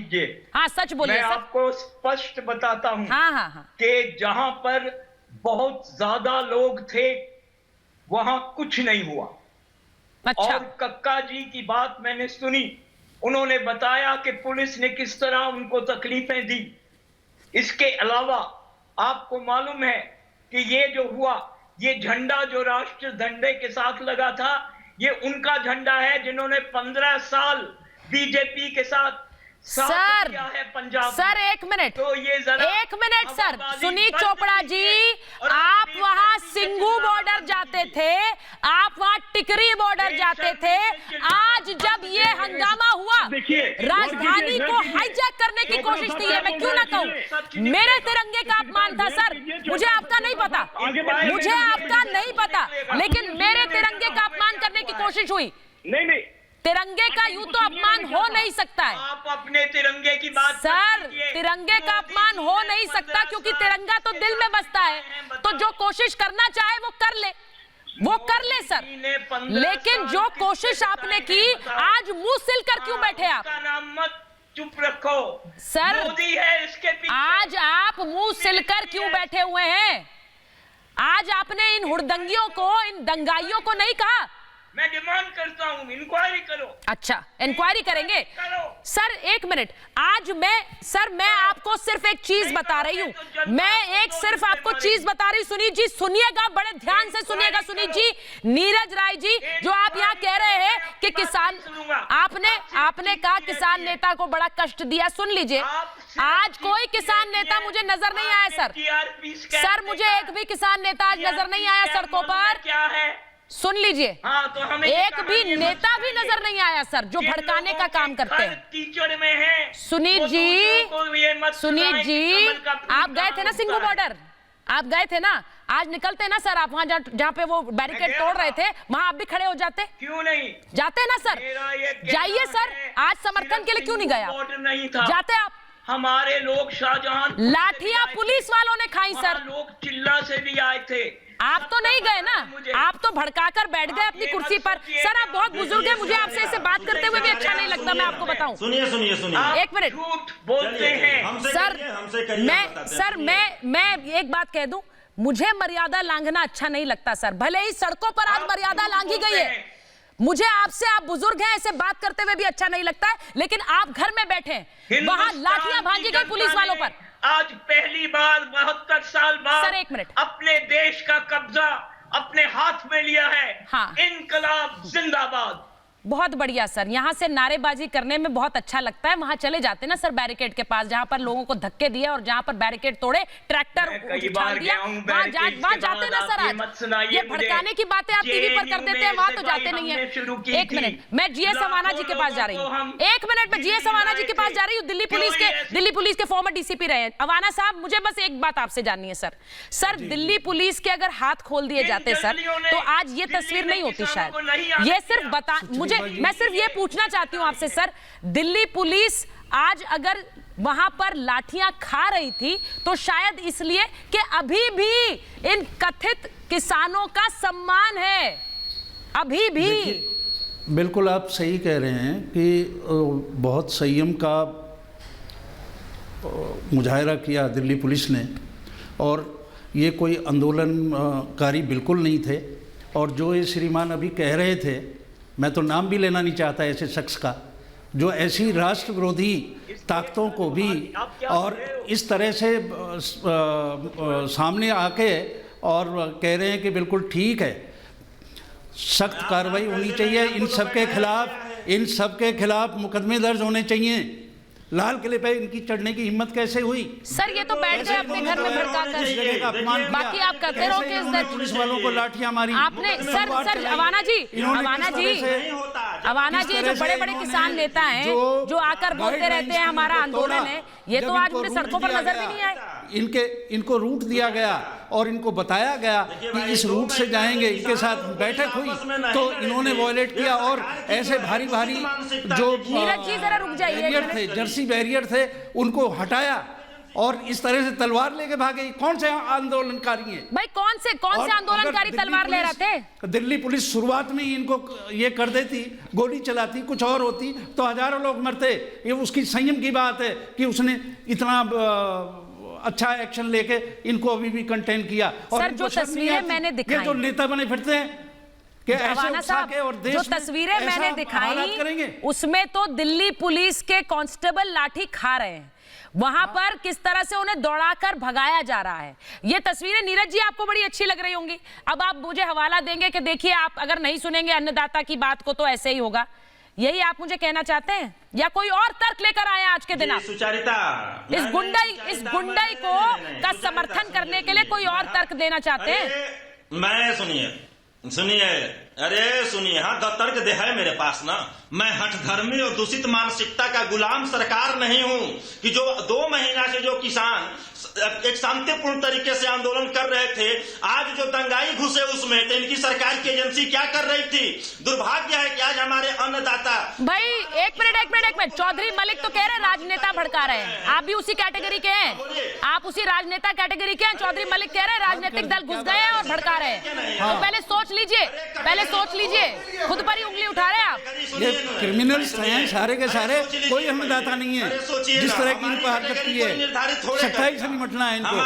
हाँ सच बोलिए। मैं आपको स्पष्ट बताता हूँ हाँ। कि जहां पर बहुत ज्यादा लोग थे वहां कुछ नहीं हुआ। अच्छा। और कक्का जी की बात मैंने सुनी, उन्होंने बताया कि पुलिस ने किस तरह उनको तकलीफें दी। इसके अलावा आपको मालूम है कि ये जो हुआ, ये झंडा जो राष्ट्र झंडे के साथ लगा था, ये उनका झंडा है जिन्होंने 15 साल बीजेपी के साथ किया है पंजाब। सर एक मिनट, तो ये एक मिनट सर, सुनील चोपड़ा जी आप वहां सिंघू बॉर्डर जाते थे, आप वहां टिकरी बॉर्डर जाते थे। आज जब ये हंगामा हुआ, राजधानी को हाईजैक करने की कोशिश थी, मैं क्यों ना कहूं, मेरे तिरंगे का अपमान था। सर मुझे आपका नहीं पता, लेकिन मेरे तिरंगे का अपमान करने की कोशिश हुई। नहीं, तिरंगे का यूं तो अपमान हो नहीं सकता है। आप अपने तिरंगे की बात सर, तिरंगे का अपमान हो नहीं सकता क्योंकि तिरंगा तो दिल में बसता है। तो जो कोशिश करना चाहे वो कर ले सर। लेकिन जो कोशिश आपने की, आज मुंह सिलकर क्यों बैठे आप? मत चुप रखो सर, मोदी है इसके पीछे। आज आप मुंह सिलकर क्यों बैठे हुए हैं? आज आपने इन हुड़दंगियों को, इन दंगाइयों को नहीं कहा। मैं डिमांड करता हूं, इंक्वायरी करो। अच्छा, इंक्वायरी करेंगे सर। एक मिनट, आज मैं आपको सिर्फ एक चीज बता रही हूँ, आपको चीज बता रही। सुनील जी सुनिएगा, बड़े ध्यान से सुनिएगा। सुनील जी, नीरज राय जी, जो आप यहाँ कह रहे हैं कि किसान, आपने कहा किसान नेता को बड़ा कष्ट दिया, सुन लीजिए। आज कोई किसान नेता मुझे नजर नहीं आया सर, मुझे एक भी किसान नेता आज नजर नहीं आया सड़कों पर। क्या है सुन लीजिए, तो हमें एक भी नेता भी नजर नहीं आया सर, जो भड़काने का काम करते हैं। कीचड़ में है। सुनील जी आप गए थे ना सिंघू बॉर्डर, आप गए थे ना, आज निकलते ना सर आप वहां जहाँ पे वो बैरिकेड तोड़ रहे थे, वहां आप भी खड़े हो जाते। क्यों नहीं जाते ना सर? जाइए सर, आज समर्थन के लिए क्यों नहीं गया? नहीं था, जाते आप। हमारे लोग शाहजहां, लाठियां पुलिस वालों ने खाई सर, लोग चिल्ला से भी आए थे। आप तो नहीं गए ना, आप तो भड़काकर बैठ गए अपनी कुर्सी पर। सर आप बहुत बुजुर्ग हैं, मुझे आपसे ऐसे बात करते हुए भी अच्छा नहीं लगता, मैं आपको बताऊं। सुनिए सुनिए सुनिए, एक मिनट बोलते हैं सर, मैं एक बात कह दूं, मुझे मर्यादा लांघना अच्छा नहीं लगता सर। भले ही सड़कों पर आज मर्यादा लांघी गई है, मुझे आपसे, आप बुजुर्ग हैं, ऐसे बात करते हुए भी अच्छा नहीं लगता है, लेकिन आप घर में बैठे हैं, वहां लाठियां भांजी गई पुलिस वालों पर। आज पहली बार 72 साल बाद सर, एक मिनट। अपने देश का कब्जा अपने हाथ में लिया है। हाँ। इनकलाब जिंदाबाद। बहुत बढ़िया सर, यहाँ से नारेबाजी करने में बहुत अच्छा लगता है। वहां चले जाते ना सर बैरिकेड के पास, जहां पर लोगों को धक्के दिए और जहां पर बैरिकेड तोड़े, ट्रैक्टर उछाल दिया, वहां जाते ना सर। आज ये भड़काने की बातें आप टीवी पर कर देते हैं, वहां तो जाते नहीं है। एक मिनट, मैं जीएस अवाना जी के पास जा रही हूँ। एक मिनट, मैं जीएस अवाना जी के पास जा रही हूँ। दिल्ली पुलिस के फॉर्मर डीसीपी रहे हैं अवाना साहब। मुझे बस एक बात आपसे जाननी है सर। दिल्ली पुलिस के अगर हाथ खोल दिए जाते सर, तो आज ये तस्वीर नहीं होती शायद। ये सिर्फ बता, मैं सिर्फ ये पूछना चाहती हूं आपसे सर, दिल्ली पुलिस आज अगर वहां पर लाठियां खा रही थी तो शायद इसलिए कि अभी भी इन कथित किसानों का सम्मान है, अभी भी। बिल्कुल आप सही कह रहे हैं कि बहुत संयम का मुजाहरा किया दिल्ली पुलिस ने, और ये कोई आंदोलनकारी बिल्कुल नहीं थे। और जो ये श्रीमान अभी कह रहे थे, मैं तो नाम भी लेना नहीं चाहता ऐसे शख्स का, जो ऐसी राष्ट्र विरोधी ताकतों को भी और इस तरह से सामने आके और कह रहे हैं कि बिल्कुल ठीक है, सख्त कार्रवाई होनी चाहिए इन सब के खिलाफ मुकदमे दर्ज होने चाहिए। लाल किले पे इनकी चढ़ने की हिम्मत कैसे हुई? सर ये तो बैठ गए अपने घर में भड़का कर, बाकी आप करते रहो कि पुलिस वालों को लाठियां मारी आपने। सर अवाना जी जो बड़े बड़े किसान नेता हैं जो आकर बोलते रहते हैं हमारा आंदोलन है, ये तो आज मुझे सड़कों पर नजर भी नहीं आए। इनको रूट दिया गया और इनको बताया गया कि इस रूट से जाएंगे, इनके साथ बैठक हुई तो इन्होंने वॉयलेट किया। और ऐसे भारी जो नीरज जी जरा रुक जाइए, थे जर्सी बैरियर थे, उनको हटाया और इस तरह से तलवार लेके भागे। कौन से आंदोलनकारी हैं भाई? कौन से आंदोलनकारी तलवार ले रहे थे? दिल्ली पुलिस शुरुआत में ही इनको ये कर देती, गोली चलाती, कुछ और होती तो हजारों लोग मरते। ये उसकी संयम की बात है कि उसने इतना अच्छा एक्शन लेके इनको अभी भी कंटेन किया। और सर जो तस्वीरें मैंने दिखाई, जो नेता बने फिरते हैं कि ऐसे उठा के और देश जो तस्वीरें मैंने दिखाई उसमें तो दिल्ली पुलिस के कांस्टेबल लाठी खा रहे हैं, वहां पर किस तरह से उन्हें दौड़ाकर भगाया जा रहा है। ये तस्वीरें नीरज जी आपको बड़ी अच्छी लग रही होंगी। अब आप मुझे हवाला देंगे कि देखिए, आप अगर नहीं सुनेंगे अन्नदाता की बात को तो ऐसे ही होगा, यही आप मुझे कहना चाहते हैं, या कोई और तर्क लेकर आए आज के दिन? सुचारिता, इस गुंडाई को का समर्थन करने के लिए कोई और तर्क देना चाहते हैं? मैं सुनिए, अरे सुनिए, हाँ तर्क दे है मेरे पास ना। मैं हठधर्मी और दूषित मानसिकता का गुलाम सरकार नहीं हूँ कि जो 2 महीना से जो किसान एक शांतिपूर्ण तरीके से आंदोलन कर रहे थे, आज जो दंगाई घुसे उसमें, तो इनकी सरकार की एजेंसी क्या कर रही थी? दुर्भाग्य है कि आज हमारे अन्नदाता। भाई एक मिनट, चौधरी मलिक तो कह रहे हैं राजनेता भड़का रहे हैं, आप भी उसी कैटेगरी के हैं, आप उसी राजनेता कैटेगरी के हैं। चौधरी मलिक कह रहे हैं राजनीतिक दल घुस गए हैं और भड़का रहे हैं। तो पहले सोच लीजिए, खुद पर ही उंगली उठा रहे हैं आप। ये क्रिमिनल्स हैं सारे के सारे, कोई अन्नदाता नहीं है। जिस तरह की इनको हरकत की है, सच्चाई से निपटना है इनको।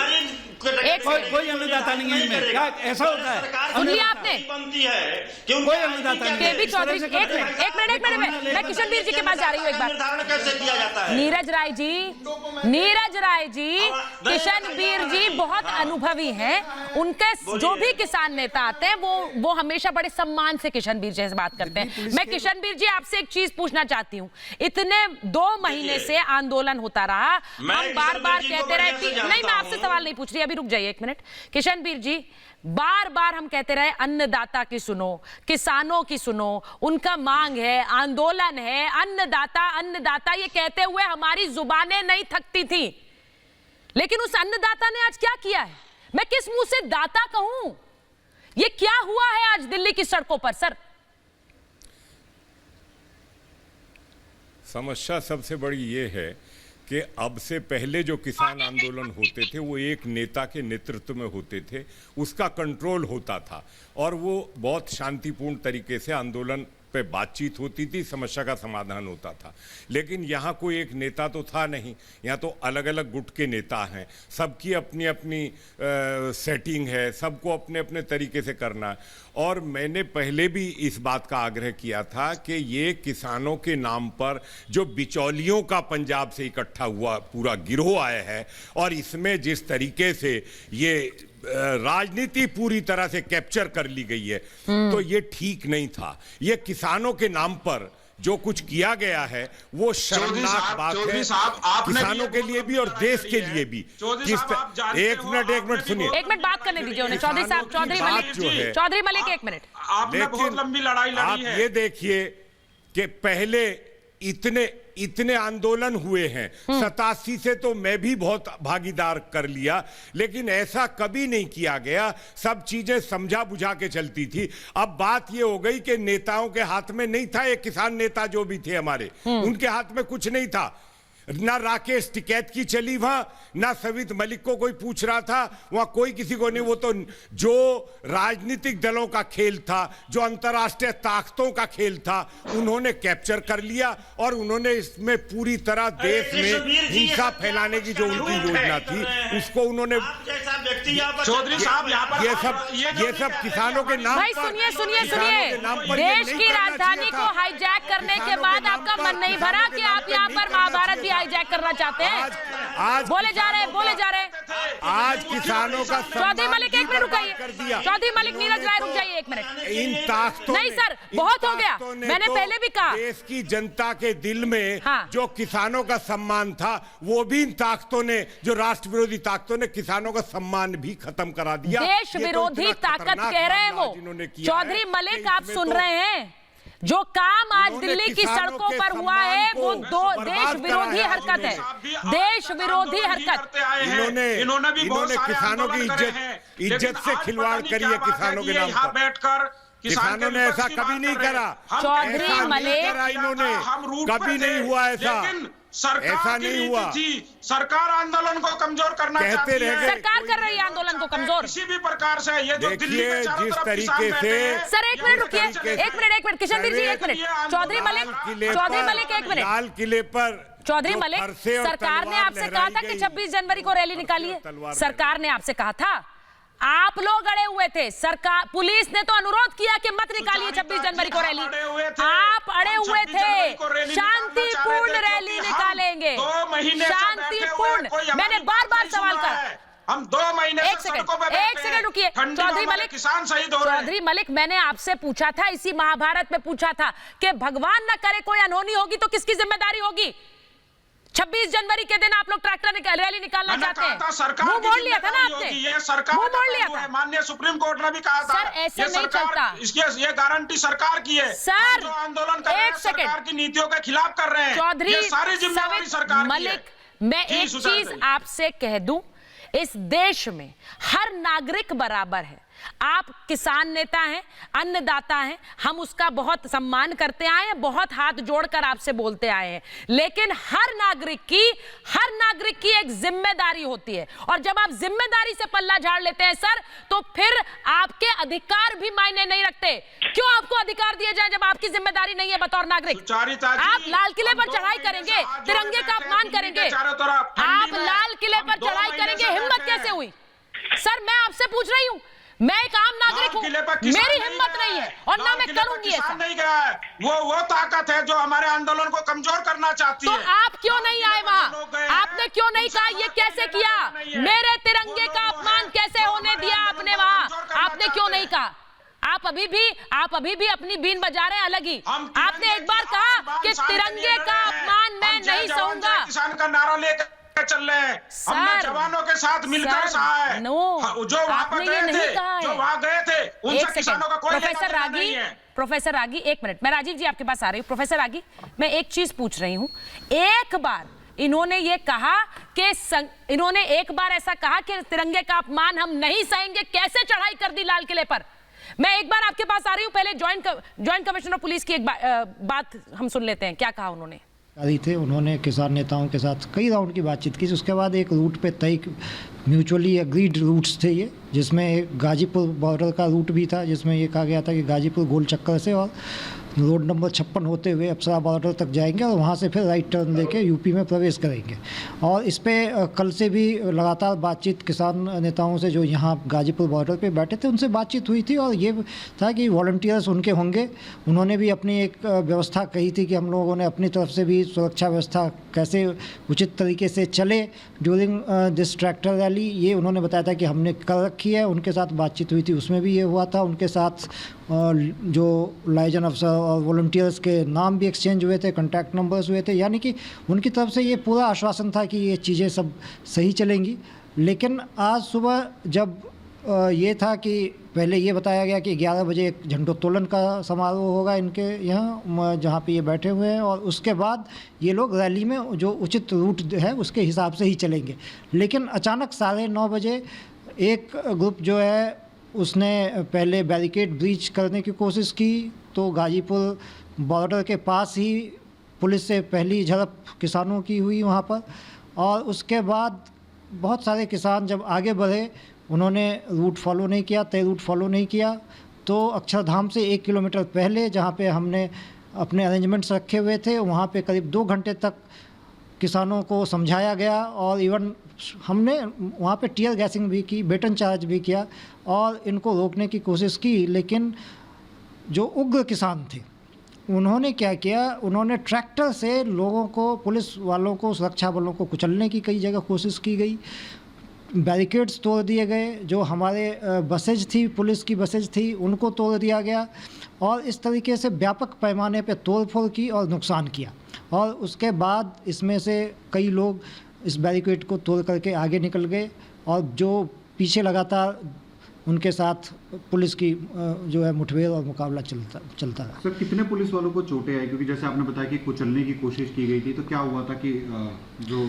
कोई अन्नदाता नहीं है इनमें। क्या ऐसा होता है? सुन लिया आपने? कोई अन्नदाता नहीं है। चौधरी एक मिनट, मैं किशनवीर जी के पास जा रही हूँ एक बार। नीरज राय जी, किशनवीर जी बहुत अनुभवी हैं, उनके जो भी किसान नेता आते हैं वो हमेशा बड़े सम्मान से किशनवीर जी से बात करते हैं। मैं किशनवीर जी आपसे एक चीज पूछना चाहती हूँ, इतने 2 महीने से आंदोलन होता रहा, हम बार बार कहते रहे कि नहीं, मैं आपसे सवाल नहीं पूछ रही, अभी रुक जाइए एक मिनट। किशनवीर जी, बार बार हम कहते रहे अन्नदाता की सुनो, किसानों की सुनो, उनका मांग है, आंदोलन है, अन्नदाता ये कहते हुए हमारी जुबानें नहीं थकती थी, लेकिन उस अन्नदाता ने आज क्या किया है? मैं किस मुंह से दाता कहूं? ये क्या हुआ है आज दिल्ली की सड़कों पर? सर समस्या सबसे बड़ी ये है कि अब से पहले जो किसान आंदोलन होते थे वो एक नेता के नेतृत्व में होते थे, उसका कंट्रोल होता था और वो बहुत शांतिपूर्ण तरीके से आंदोलन पे बातचीत होती थी, समस्या का समाधान होता था। लेकिन यहाँ कोई एक नेता तो था नहीं, यहाँ तो अलग अलग गुट के नेता हैं, सबकी अपनी अपनी सेटिंग है, सबको अपने अपने तरीके से करना है। और मैंने पहले भी इस बात का आग्रह किया था कि ये किसानों के नाम पर जो बिचौलियों का पंजाब से इकट्ठा हुआ पूरा गिरोह आया है और इसमें जिस तरीके से ये राजनीति पूरी तरह से कैप्चर कर ली गई है, तो ये ठीक नहीं था। ये किसानों के नाम पर जो कुछ किया गया है वो शर्मनाक बात है, किसानों के लिए भी और देश के लिए भी। एक मिनट सुनिए, एक मिनट बात करने दीजिए उन्हें। चौधरी साहब, चौधरी मलिक एक मिनट। आपने बहुत लंबी लड़ाई लड़ी आप है। ये देखिए कि पहले इतने आंदोलन हुए हैं, 87 से तो मैं भी बहुत भागीदार कर लिया, लेकिन ऐसा कभी नहीं किया गया, सब चीजें समझा बुझा के चलती थी। अब बात ये हो गई कि नेताओं के हाथ में नहीं था, एक किसान नेता जो भी थे हमारे, उनके हाथ में कुछ नहीं था, ना राकेश टिकैत की चली वहां, ना सवित मलिक को कोई पूछ रहा था, वहां कोई किसी को नहीं। वो तो जो राजनीतिक दलों का खेल था, जो अंतर्राष्ट्रीय ताकतों का खेल था, उन्होंने कैप्चर कर लिया और उन्होंने इसमें पूरी तरह देश में हिंसा फैलाने की जो उनकी योजना थी उसको उन्होंने। चौधरी साहब यहाँ पर ये सब किसानों के नाम भाई सुनिए, देश की राजधानी को हाईजैक करने के बाद आपका मन नहीं भरा कि आप यहाँ पर महाभारत भी हाईजैक करना चाहते हैं? आज बोले जा रहे हैं। आज किसानों का चौधरी मलिक एक मिनट रुकाइए, चौधरी मलिक, नीरज राय रुक जाइए एक मिनट। इन ताकतों नहीं सर, बहुत हो गया, मैंने पहले भी कहा। देश की जनता के दिल में हाँ। जो किसानों का सम्मान था, वो भी इन ताकतों ने, जो राष्ट्र विरोधी ताकतों ने किसानों का सम्मान भी खत्म करा दिया। देश विरोधी ताकत कह रहे हैं वो। चौधरी मलिक, आप सुन रहे हैं? जो काम आज दिल्ली की सड़कों पर हुआ है वो देश विरोधी हरकत है, देश विरोधी हरकत। इन्होंने किसानों की इज्जत से खिलवाड़ करी है, किसानों के नाम पर बैठकर किसानों ने ऐसा कभी नहीं करा। चौधरी मलिक, इन्होंने कभी नहीं हुआ ऐसा, ऐसा नहीं हुआ। सरकार आंदोलन को कमजोर करना चाहती है, सरकार कर रही है आंदोलन को कमजोर किसी भी प्रकार से। ये जो दिल्ली में चारों जिस तरफ तरीके किसान से बैठे हैं, सर एक मिनट रुकिए, एक मिनट किशनवीर जी एक मिनट। चौधरी मलिक एक मिनट। लाल किले पर चौधरी मलिक, सरकार ने आपसे कहा था कि 26 जनवरी को रैली निकालिए, सरकार ने आपसे कहा था, आप लोग अड़े हुए थे। सरकार, पुलिस ने तो अनुरोध किया कि मत निकालिए 26 जनवरी को रैली, आप अड़े हुए थे। शांतिपूर्ण रैली निकालेंगे, शांतिपूर्ण। मैंने बार बार सवाल करा, हम 2 महीने एक सेकंड रुकिए। चौधरी मलिक, किसान शहीद हो रहे हैं। चौधरी मलिक, मैंने आपसे पूछा था, इसी महाभारत में पूछा था कि भगवान न करे कोई अनहोनी होगी तो किसकी जिम्मेदारी होगी? 26 जनवरी के दिन आप लोग ट्रैक्टर रैली निकालना चाहते हैं, मुंह मोड़ लिया था ना आपने, ये सरकार मुंह मोड़ लिया था। माननीय सुप्रीम कोर्ट ने भी कहा था सर ऐसे नहीं चलता, ये गारंटी सरकार की है। सर जो आंदोलन कर रहे हैं सरकार की नीतियों के खिलाफ कर रहे हैं। चौधरी सारी जिम्मेदारी सरकार मलिक, मैं एक चीज आपसे कह दूं, इस देश में हर नागरिक बराबर है। आप किसान नेता हैं, अन्नदाता हैं, हम उसका बहुत सम्मान करते आए हैं, बहुत हाथ जोड़कर आपसे बोलते आए हैं, लेकिन हर नागरिक की एक जिम्मेदारी होती है। और जब आप जिम्मेदारी से पल्ला झाड़ लेते हैं सर, तो फिर आपके अधिकार भी मायने नहीं रखते। क्यों आपको अधिकार दिए जाए जब आपकी जिम्मेदारी नहीं है बतौर नागरिक? आप लाल किले पर चढ़ाई करेंगे, तिरंगे का अपमान करेंगे, आप लाल किले पर चढ़ाई करेंगे, हिम्मत कैसे हुई? सर मैं आपसे पूछ रही हूं, मैं एक आम नागरिक हूं, मेरी हिम्मत नहीं है और ना मैं करूंगी ऐसा। नहीं गया है, वो ताकत है जो हमारे आंदोलन को कमजोर करना चाहती है। तो आप क्यों नहीं आए वहां? आपने क्यों नहीं कहा ये कैसे किया? मेरे तिरंगे का अपमान कैसे होने दिया आपने वहां? आपने क्यों नहीं कहा? आप अभी भी अपनी बीन बजा रहे हैं अलग ही। आपने एक बार कहा कि तिरंगे का अपमान मैं नहीं सहूंगा। किसान का नारा लेकर चल रहे हैं, हमने जवानों के साथ मिलकर सहा है। जो वहां पर गए थे उनसे किसानों का कोई लेना नहीं है। प्रोफेसर रागी एक मिनट, मैं राजीव जी आपके पास आ रही हूँ। प्रोफेसर रागी, मैं एक चीज पूछ रही हूँ, एक बार इन्होंने ये कहा कि इन्होंने एक बार ऐसा कहा कि तिरंगे का अपमान हम नहीं सहेंगे, कैसे चढ़ाई कर दी लाल किले पर? मैं एक बार आपके पास आ रही हूँ, पहले ज्वाइंट कमिश्नर पुलिस की एक बात हम सुन लेते हैं, क्या कहा उन्होंने। अधिकारी थे, उन्होंने किसान नेताओं के साथ कई राउंड की बातचीत की। उसके बाद एक रूट पे तय म्यूचुअली एग्रीड रूट्स थे ये, जिसमें एक गाजीपुर बॉर्डर का रूट भी था, जिसमें ये कहा गया था कि गाजीपुर गोल चक्कर से और रोड नंबर 56 होते हुए अप्सरा बॉर्डर तक जाएंगे और वहाँ से फिर राइट टर्न लेके यूपी में प्रवेश करेंगे। और इस पे कल से भी लगातार बातचीत किसान नेताओं से जो यहाँ गाजीपुर बॉर्डर पे बैठे थे उनसे बातचीत हुई थी और ये था कि वॉलंटियर्स उनके होंगे। उन्होंने भी अपनी एक व्यवस्था कही थी कि हम लोगों ने अपनी तरफ से भी सुरक्षा व्यवस्था कैसे उचित तरीके से चले ड्यूरिंग दिस ट्रैक्टर रैली, ये उन्होंने बताया था कि हमने कर रखी है। उनके साथ बातचीत हुई थी, उसमें भी ये हुआ था। उनके साथ जो लाइजन अफसर और वॉलंटियर्स के नाम भी एक्सचेंज हुए थे, कॉन्टैक्ट नंबर्स हुए थे, यानी कि उनकी तरफ से ये पूरा आश्वासन था कि ये चीज़ें सब सही चलेंगी। लेकिन आज सुबह जब ये था कि पहले ये बताया गया कि 11 बजे एक झंडोत्तोलन का समारोह होगा इनके यहाँ जहाँ पे ये बैठे हुए हैं और उसके बाद ये लोग रैली में जो उचित रूट है उसके हिसाब से ही चलेंगे। लेकिन अचानक 9:30 बजे एक ग्रुप जो है उसने पहले बैरिकेड ब्रीच करने की कोशिश की, तो गाजीपुर बॉर्डर के पास ही पुलिस से पहली झड़प किसानों की हुई वहाँ पर। और उसके बाद बहुत सारे किसान जब आगे बढ़े, उन्होंने रूट फॉलो नहीं किया, तय रूट फॉलो नहीं किया, तो अक्षरधाम से 1 किलोमीटर पहले जहाँ पे हमने अपने अरेंजमेंट्स रखे हुए थे वहाँ पे करीब 2 घंटे तक किसानों को समझाया गया और इवन हमने वहाँ पे टीयर गैसिंग भी की, बेटन चार्ज भी किया और इनको रोकने की कोशिश की। लेकिन जो उग्र किसान थे उन्होंने क्या किया, उन्होंने ट्रैक्टर से लोगों को, पुलिस वालों को, सुरक्षा बलों को कुचलने की कई जगह कोशिश की गई। बैरिकेड्स तोड़ दिए गए, जो हमारे बसेज थी, पुलिस की बसेज थी, उनको तोड़ दिया गया और इस तरीके से व्यापक पैमाने पे तोड़फोड़ की और नुकसान किया। और उसके बाद इसमें से कई लोग इस बैरिकेड को तोड़ करके आगे निकल गए और जो पीछे लगातार उनके साथ पुलिस की जो है मुठभेड़ और मुकाबला चलता रहा। सर, कितने पुलिस वालों को चोटें आई? क्योंकि जैसे आपने बताया कि कुचलने की कोशिश की गई थी, तो क्या हुआ था कि जो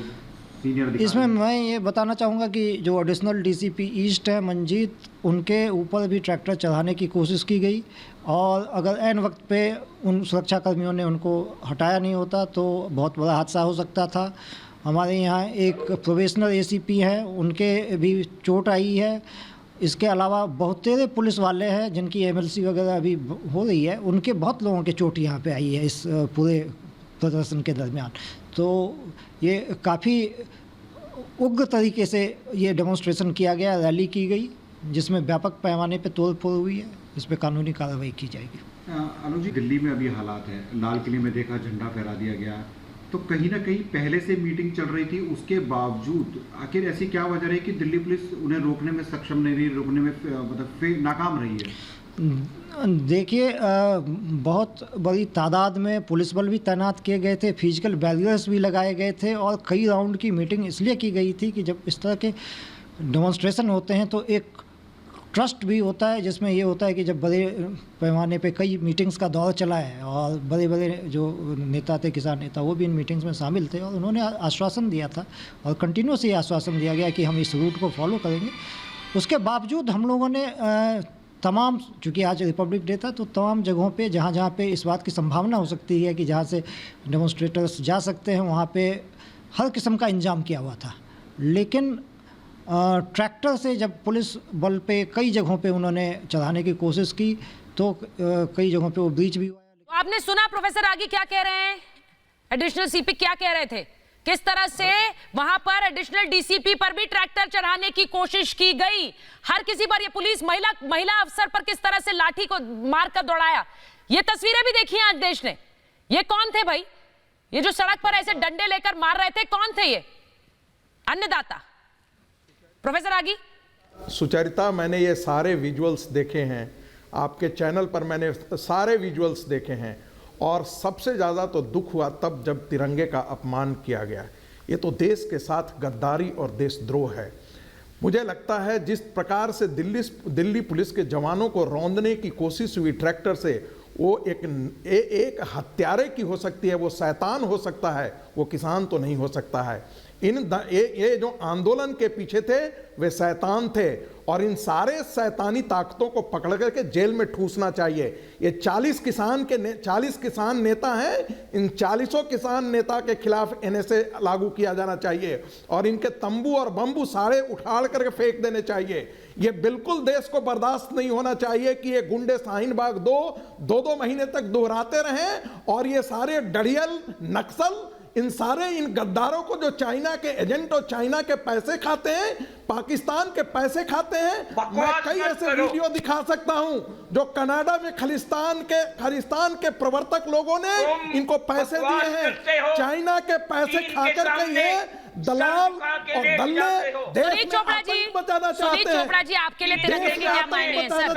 सीनियर इसमें मैं ये बताना चाहूँगा कि जो एडिशनल डीसीपी ईस्ट है मंजीत, उनके ऊपर भी ट्रैक्टर चढ़ाने की कोशिश की गई और अगर ऐन वक्त पे उन सुरक्षा कर्मियों ने उनको हटाया नहीं होता तो बहुत बड़ा हादसा हो सकता था। हमारे यहाँ एक प्रोबेशनल एसीपी हैं, उनके भी चोट आई है। इसके अलावा बहुत तेरे पुलिस वाले हैं जिनकी एमएलसी वगैरह अभी हो रही है, उनके बहुत लोगों के चोट यहाँ पे आई है इस पूरे प्रदर्शन के दरमियान। तो ये काफ़ी उग्र तरीके से ये डेमोन्स्ट्रेशन किया गया, रैली की गई जिसमें व्यापक पैमाने पे तोड़फोड़ हुई है। इस पे कानूनी कार्रवाई की जाएगी। आलोक जी, दिल्ली में अभी हालात है, लाल किले में देखा झंडा फहरा दिया गया, तो कहीं ना कहीं पहले से मीटिंग चल रही थी, उसके बावजूद आखिर ऐसी क्या वजह रही कि दिल्ली पुलिस उन्हें रोकने में सक्षम नहीं रही, रोकने में मतलब नाकाम रही है? देखिए, बहुत बड़ी तादाद में पुलिस बल भी तैनात किए गए थे, फिजिकल बैरियर्स भी लगाए गए थे और कई राउंड की मीटिंग इसलिए की गई थी कि जब इस तरह के डेमोन्स्ट्रेशन होते हैं तो एक ट्रस्ट भी होता है, जिसमें ये होता है कि जब बड़े पैमाने पे कई मीटिंग्स का दौर चला है और बड़े बड़े जो नेता थे, किसान नेता, वो भी इन मीटिंग्स में शामिल थे और उन्होंने आश्वासन दिया था और कंटिन्यूस ये आश्वासन दिया गया कि हम इस रूट को फॉलो करेंगे। उसके बावजूद हम लोगों ने तमाम, चूँकि आज रिपब्लिक डे था, तो तमाम जगहों पे जहाँ जहाँ पे इस बात की संभावना हो सकती है कि जहाँ से डेमोन्स्ट्रेटर्स जा सकते हैं वहाँ पे हर किस्म का इंतजाम किया हुआ था। लेकिन ट्रैक्टर से जब पुलिस बल पे कई जगहों पे उन्होंने चढ़ाने की कोशिश की तो कई जगहों पे वो ब्रीच भी हुआ। तो आपने सुना प्रोफेसर आगे क्या कह रहे हैं, एडिशनल सीपी क्या कह रहे थे, किस तरह से वहां पर एडिशनल डीसीपी पर भी ट्रैक्टर चढ़ाने की कोशिश की गई, हर किसी पर, ये पुलिस महिला अफसर पर किस तरह से लाठी को मार कर दौड़ाया। ये तस्वीरें भी देखी आज देश ने। ये कौन थे भाई, ये जो सड़क पर ऐसे डंडे लेकर मार रहे थे, कौन थे ये? अन्नदाता। प्रोफेसर आगी। सुचरिता, मैंने ये सारे विजुअल्स देखे हैं, आपके चैनल पर मैंने सारे विजुअल्स देखे हैं और सबसे ज़्यादा तो दुख हुआ तब जब तिरंगे का अपमान किया गया। ये तो देश के साथ गद्दारी और देशद्रोह है। मुझे लगता है जिस प्रकार से दिल्ली पुलिस के जवानों को रौंदने की कोशिश हुई ट्रैक्टर से, वो एक हत्यारे की हो सकती है, वो शैतान हो सकता है, वो किसान तो नहीं हो सकता है। ये जो आंदोलन के पीछे थे वे शैतान थे और इन सारे शैतानी ताकतों को पकड़ करके जेल में ठूसना चाहिए। ये 40 किसान नेता हैं, इन 40 किसान नेता के खिलाफ एनएसए लागू किया जाना चाहिए और इनके तंबू और बम्बू सारे उठाड़ करके फेंक देने चाहिए। ये बिल्कुल देश को बर्दाश्त नहीं होना चाहिए कि ये गुंडे शाहीन बाग दो महीने तक दोहराते रहें और ये सारे डढ़ियल नक्सल इन गद्दारों को जो चाइना के एजेंट और चाइना के पैसे खाते हैं, पाकिस्तान के पैसे खाते हैं। मैं कई ऐसे वीडियो दिखा सकता हूं जो कनाडा में खालिस्तान के प्रवर्तक लोगों ने इनको पैसे दिए हैं। चाइना के पैसे खाकर के ये दलाल और दल्ले देश में आतंक बचाना चाहते हैं। चोपड़ा जी, आपके लिए तिरंगे के क्या मायने हैं सर?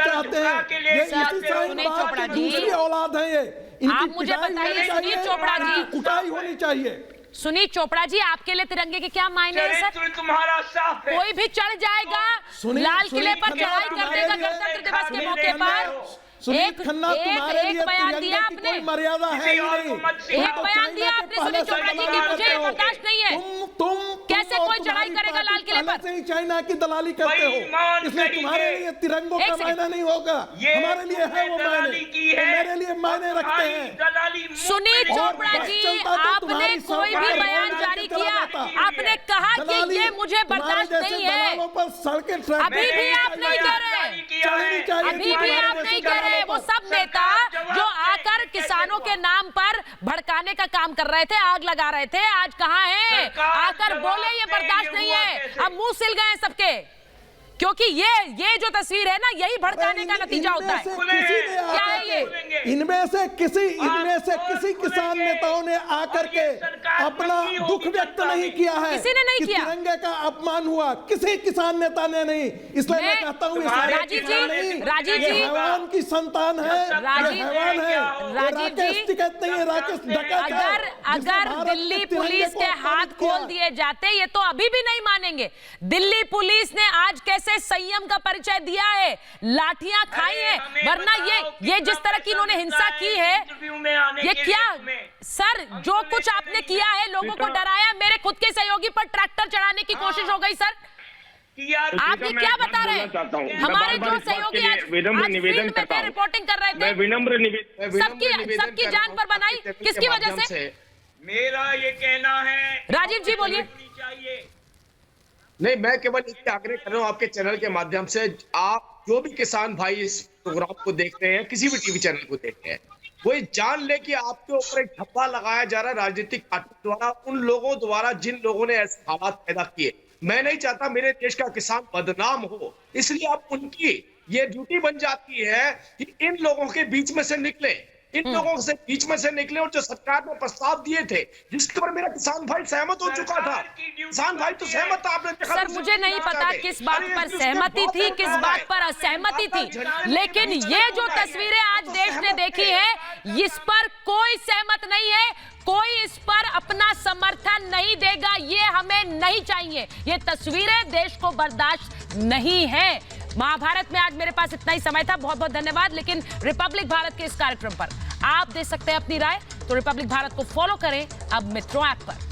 दूसरी औलाद है ये। आप मुझे बताइए सुनील चोपड़ा जी, कुटाई होनी चाहिए। सुनील चोपड़ा जी, आपके लिए तिरंगे के क्या मायने हैं सर? तुम्हारा साफ है। कोई भी चढ़ जाएगा लाल किले पर चढ़ाई कर देगा गणतंत्र दिवस के मौके पर। सुनील खन्ना, तुम्हारे लिए बयान दिया आपने, मर्यादा है ही नहीं। एक बयान दिया आपने सुनील चोपड़ा जी की मुझे ये बर्दाश्त नहीं है। तुम कैसे कोई चढ़ाई करेगा लाल किले पर? से ही चाइना की दलाली करते हो, इसलिए तुम्हारे लिए तिरंगों का मायना नहीं होगा। हमारे लिए है वो मायने, मेरे लिए मायने रखते हैं। सुनील चोपड़ा जी, आपने कोई भी बयान जारी किया, आपने कहा कि ये मुझे बर्दाश्त नहीं है। अभी भी आप नहीं कह रहे, अभी भी आप नहीं कह रहे। वो सब नेता जो आकर किसानों के नाम पर भड़काने का काम कर रहे थे, आग लगा रहे थे, आज कहां हैं? आकर बोले ये बर्दाश्त नहीं है। अब मुंह सिल गए सबके, क्योंकि ये जो तस्वीर है ना, यही भड़काने का नतीजा होता है। क्या है ये? इनमें से किसी किसान नेताओं ने आकर के अपना दुख व्यक्त नहीं किया है। किसी ने नहीं किया। तिरंगे का अपमान हुआ, किसी किसान नेता ने नहीं। इसलिए मैं कहता हूँ राजीव जी, हैवान की संतान है, हैवान है। राजीव जी, अगर दिल्ली पुलिस के हाथ खोल दिए जाते, ये तो अभी भी नहीं मानेंगे। दिल्ली पुलिस ने आज कैसे संयम का परिचय दिया है, लाठियां खाई है, वरना ये जिस तरह की इन्होंने हिंसा की है, ये क्या सर, जो कुछ आपने किया है, लोगों को डराया, मेरे खुद के सहयोगी पर ट्रैक्टर चढ़ाने की कोशिश हो गई सर। आप ये क्या बता रहे हैं? हमारे जो सहयोगी आज फील्ड में थे, रिपोर्टिंग कर रहे थे, सबकी जान पर बनाई, किसकी वजह से? मेरा ये कहना है, राजीव जी बोलिए। नहीं, मैं केवल इसके आग्रह कर रहा हूँ आपके चैनल के माध्यम से, आप जो भी किसान भाई इस प्रोग्राम को देखते हैं, किसी भी टीवी चैनल को देखते हैं, वो ये जान ले कि आपके ऊपर एक ठप्पा लगाया जा रहा है राजनीतिक पार्टी द्वारा, उन लोगों द्वारा जिन लोगों ने ऐसे हालात पैदा किए। मैं नहीं चाहता मेरे देश का किसान बदनाम हो, इसलिए अब उनकी ये ड्यूटी बन जाती है कि इन लोगों के बीच में से निकले, इन लोगों से बीच में से निकले। और जो सरकार ने प्रस्ताव दिए थे, जिसके पर मेरा किसान भाई सहमत हो चुका था, किसान भाई तो सहमत था, आपने देखा। सर, मुझे नहीं पता किस बात पर सहमति थी, किस बात पर असहमति थी, लेकिन ये जो तस्वीरें आज देश ने देखी है, इस पर कोई सहमत नहीं है, कोई इस पर अपना समर्थन नहीं देगा। ये हमें नहीं चाहिए, ये तस्वीरें देश को बर्दाश्त नहीं है। महाभारत में आज मेरे पास इतना ही समय था, बहुत बहुत धन्यवाद। लेकिन रिपब्लिक भारत के इस कार्यक्रम पर आप दे सकते हैं अपनी राय, तो रिपब्लिक भारत को फॉलो करें अब मित्रों ऐप पर।